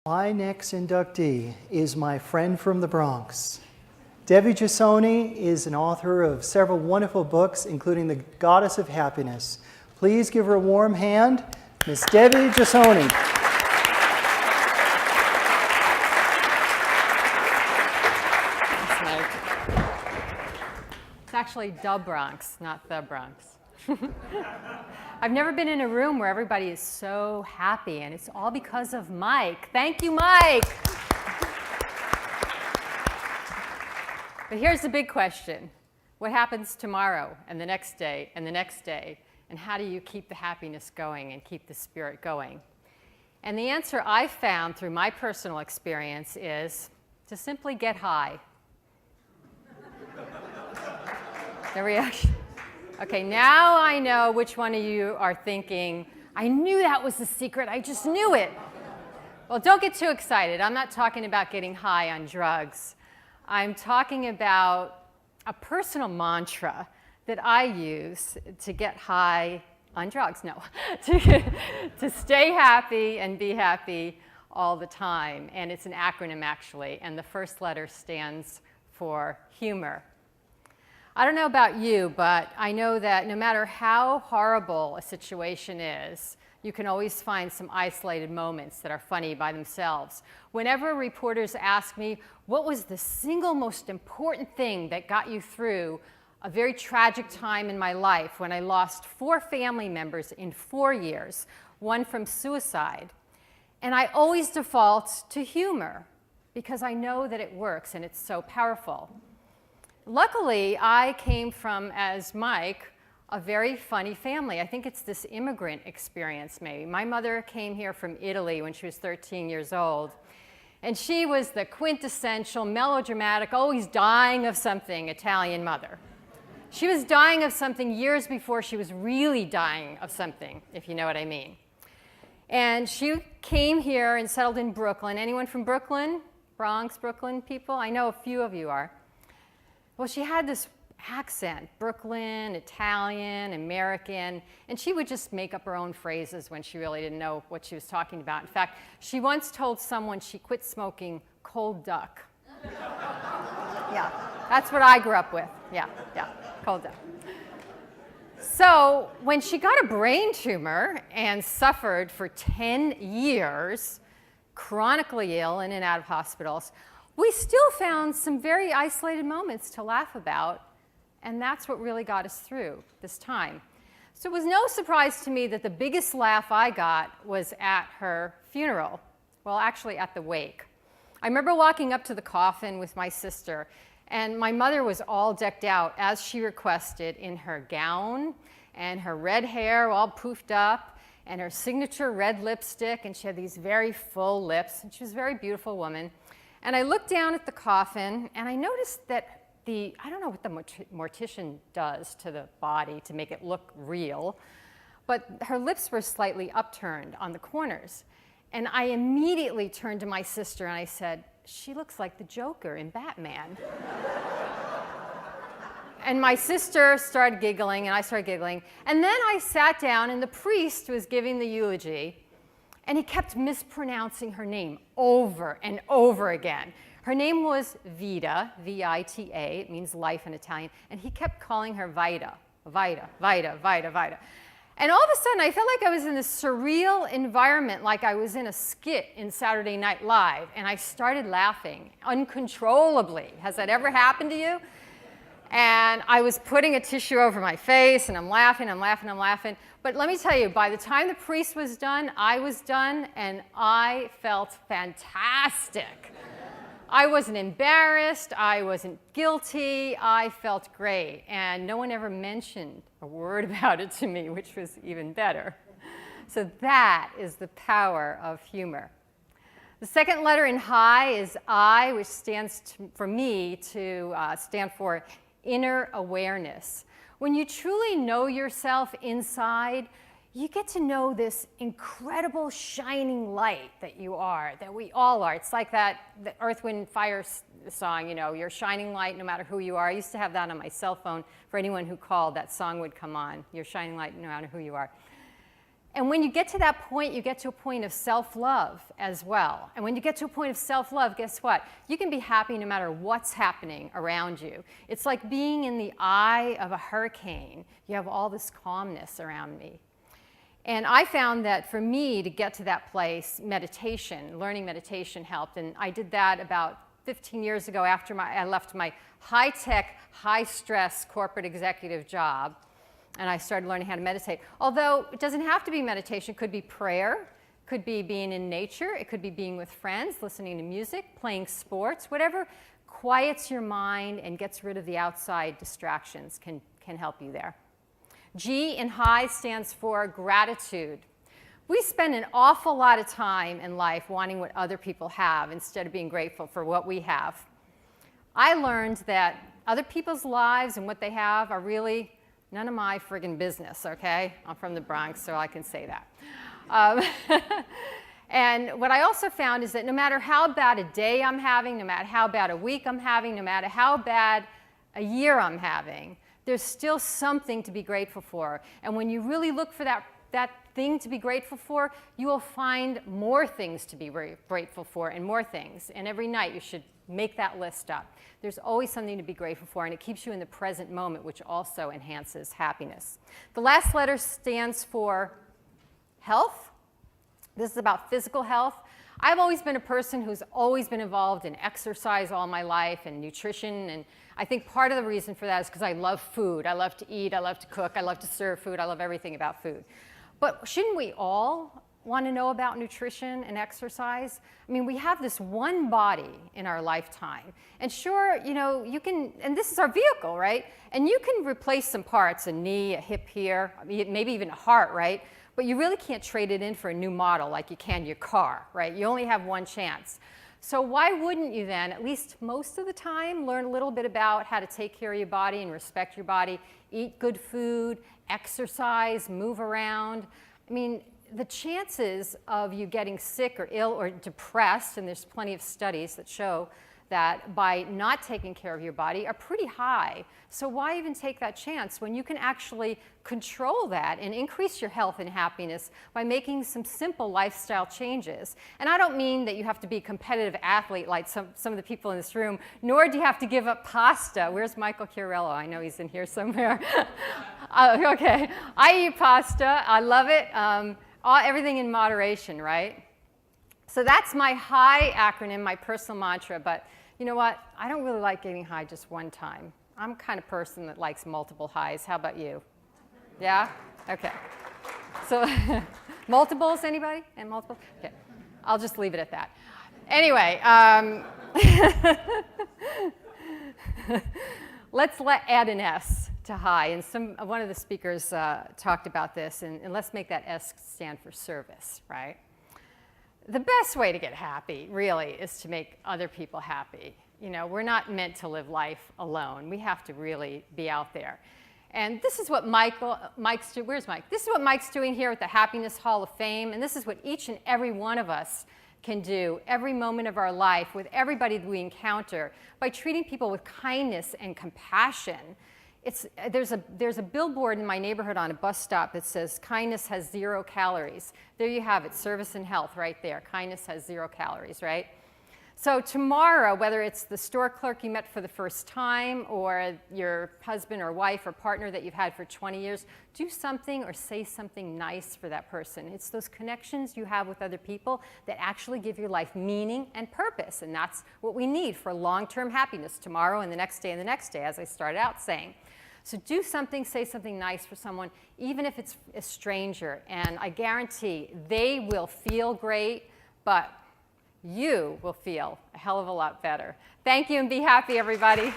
My next inductee is my friend from the Bronx. Debbie Gisonni is an author of several wonderful books, including The Goddess of Happiness. Please give her a warm hand, Miss Debbie Gisonni. Thanks, Mike. It's actually the Bronx, not the Bronx. I've never been in a room where everybody is so happy, and it's all because of Mike. Thank you, Mike. But here's the big question. What happens tomorrow and the next day and the next day? And how do you keep the happiness going and keep the spirit going? And the answer I've found through my personal experience is to simply get high. The reaction. Okay, now I know which one of you are thinking, I knew that was the secret, I just knew it. Well, don't get too excited. I'm not talking about getting high on drugs. I'm talking about a personal mantra that I use to get high on drugs. No, to stay happy and be happy all the time. And it's an acronym, actually, and the first letter stands for humor. I don't know about you, but I know that no matter how horrible a situation is, you can always find some isolated moments that are funny by themselves. Whenever reporters ask me, what was the single most important thing that got you through a very tragic time in my life when I lost 4 family members in 4 years, one from suicide? And I always default to humor because I know that it works and it's so powerful. Luckily, I came from, as Mike, a very funny family. I think it's this immigrant experience, maybe. My mother came here from Italy when she was 13 years old. And she was the quintessential, melodramatic, always dying of something Italian mother. She was dying of something years before she was really dying of something, if you know what I mean. And she came here and settled in Brooklyn. Anyone from Brooklyn? Bronx, Brooklyn people? I know a few of you are. Well, she had this accent, Brooklyn, Italian, American, and she would just make up her own phrases when she really didn't know what she was talking about. In fact, she once told someone she quit smoking cold duck. Yeah, that's what I grew up with. Yeah, cold duck. So when she got a brain tumor and suffered for 10 years, chronically ill in and out of hospitals, we still found some very isolated moments to laugh about, and that's what really got us through this time. So it was no surprise to me that the biggest laugh I got was at her funeral. Well, actually at the wake. I remember walking up to the coffin with my sister, and my mother was all decked out, as she requested, in her gown and her red hair all poofed up and her signature red lipstick, and she had these very full lips, and she was a very beautiful woman. And I looked down at the coffin, and I noticed that I don't know what the mortician does to the body to make it look real, but her lips were slightly upturned on the corners. And I immediately turned to my sister and I said, she looks like the Joker in Batman. And my sister started giggling, and I started giggling. And then I sat down, and the priest was giving the eulogy, and he kept mispronouncing her name over and over again. Her name was Vita, V-I-T-A, it means life in Italian, and he kept calling her Vita, Vita, Vita, Vita, Vita. And all of a sudden, I felt like I was in this surreal environment, like I was in a skit in Saturday Night Live, and I started laughing uncontrollably. Has that ever happened to you? And I was putting a tissue over my face, and I'm laughing. But let me tell you, by the time the priest was done, I was done, and I felt fantastic. I wasn't embarrassed. I wasn't guilty. I felt great. And no one ever mentioned a word about it to me, which was even better. So that is the power of humor. The second letter in high is I, which stands for me to stand for inner awareness. When you truly know yourself inside, you get to know this incredible shining light that you are, that we all are. It's like the Earth, Wind, Fire song, you know, your shining light no matter who you are. I used to have that on my cell phone. For anyone who called, that song would come on, your shining light no matter who you are. And when you get to that point, you get to a point of self-love as well. And when you get to a point of self-love, guess what? You can be happy no matter what's happening around you. It's like being in the eye of a hurricane. You have all this calmness around me. And I found that for me to get to that place, meditation, learning meditation helped. And I did that about 15 years ago after I left my high-tech, high-stress corporate executive job. And I started learning how to meditate. Although it doesn't have to be meditation. It could be prayer. It could be being in nature. It could be being with friends, listening to music, playing sports. Whatever quiets your mind and gets rid of the outside distractions can help you there. G in high stands for gratitude. We spend an awful lot of time in life wanting what other people have instead of being grateful for what we have. I learned that other people's lives and what they have are really none of my friggin' business, okay? I'm from the Bronx, so I can say that. And what I also found is that no matter how bad a day I'm having, no matter how bad a week I'm having, no matter how bad a year I'm having, there's still something to be grateful for. And when you really look for that thing to be grateful for, you will find more things to be grateful for and more things. And every night you should make that list up. There's always something to be grateful for, and it keeps you in the present moment, which also enhances happiness. The last letter stands for health. This is about physical health. I've always been a person who's always been involved in exercise all my life and nutrition, and I think part of the reason for that is because I love food. I love to eat, I love to cook, I love to serve food, I love everything about food. But shouldn't we all want to know about nutrition and exercise? I mean, we have this one body in our lifetime. And sure, you know, you can, and this is our vehicle, right? And you can replace some parts, a knee, a hip here, maybe even a heart, right? But you really can't trade it in for a new model like you can your car, right? You only have one chance. So why wouldn't you then, at least most of the time, learn a little bit about how to take care of your body and respect your body, eat good food, exercise, move around? I mean, the chances of you getting sick or ill or depressed, and there's plenty of studies that show that by not taking care of your body are pretty high. So why even take that chance when you can actually control that and increase your health and happiness by making some simple lifestyle changes? And I don't mean that you have to be a competitive athlete like some of the people in this room, nor do you have to give up pasta. Where's Michael Chiarello? I know he's in here somewhere. Okay, I eat pasta. I love it. Everything in moderation, right? So that's my HIGH acronym, my personal mantra, but you know what? I don't really like getting high just one time. I'm the kind of person that likes multiple highs. How about you? Yeah? Okay. So multiples, anybody? And multiples? Okay. I'll just leave it at that. Anyway, let's add an S to high. And one of the speakers talked about this, and let's make that S stand for service, right? The best way to get happy, really, is to make other people happy. You know, we're not meant to live life alone. We have to really be out there. And this is what Mike's doing. Where's Mike? This is what Mike's doing here at the Happiness Hall of Fame. And this is what each and every one of us can do every moment of our life with everybody that we encounter by treating people with kindness and compassion. There's a billboard in my neighborhood on a bus stop that says, kindness has 0 calories. There you have it, service and health right there. Kindness has 0 calories, right? So tomorrow, whether it's the store clerk you met for the first time or your husband or wife or partner that you've had for 20 years, do something or say something nice for that person. It's those connections you have with other people that actually give your life meaning and purpose. And that's what we need for long-term happiness tomorrow and the next day and the next day, as I started out saying. So do something, say something nice for someone, even if it's a stranger. And I guarantee they will feel great, but you will feel a hell of a lot better. Thank you and be happy, everybody.